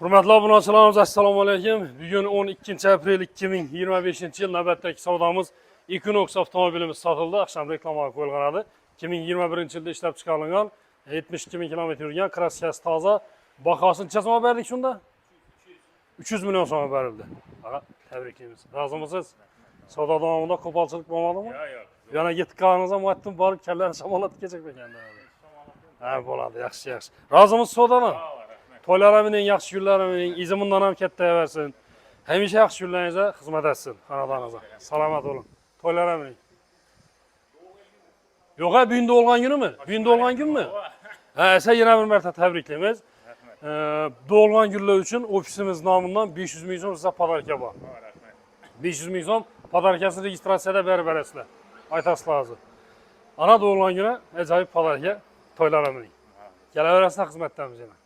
Hurmatli obunachilarimiz, assalomu alaykum. Bugun 12 aprel 2025-yil navbatdagi savdomiz Equinox avtomobilimiz sotildi. Akşam reklamaga qo'yilgan edi. 2021-yilda ishlab chiqarilgan 72 ming kilometr yurgan, kraskasi toza. Bahosini necha so'mga berdik shunda? 300 million so'mga berildi. Tabriklaymiz. Rozimisiz? Savdo davomida qo'polchilik bo'lmadimi? Yo'q. Yana yetib muattim borib kallarni shamolatga kechib ekanda. Ha, bo'ladi, yaxshi. Rozimiz savdodan? To'ylarimining yaxshi kunlarining izi bundan ham kattayaversin. Hamisha yaxshi kunlaringizda xizmat etsin xonadoningizga. Salomat bo'ling. To'ylarimining. Yo'q, bunda olgan kunimi? Bunda olgan kunmi? Ha, esa yana bir marta tabriklaymiz. Doğulgan günler uchun ofisimiz nomidan 500 ming so'm sizga podarka bor. 500 ming so'm podarkasini registratsiyada berasizlar. Aytasizlar hozir. Ana doğulgan kuni ajoyib podarka to'ylarimining. Kelaverasizlar xizmatdamiz yana.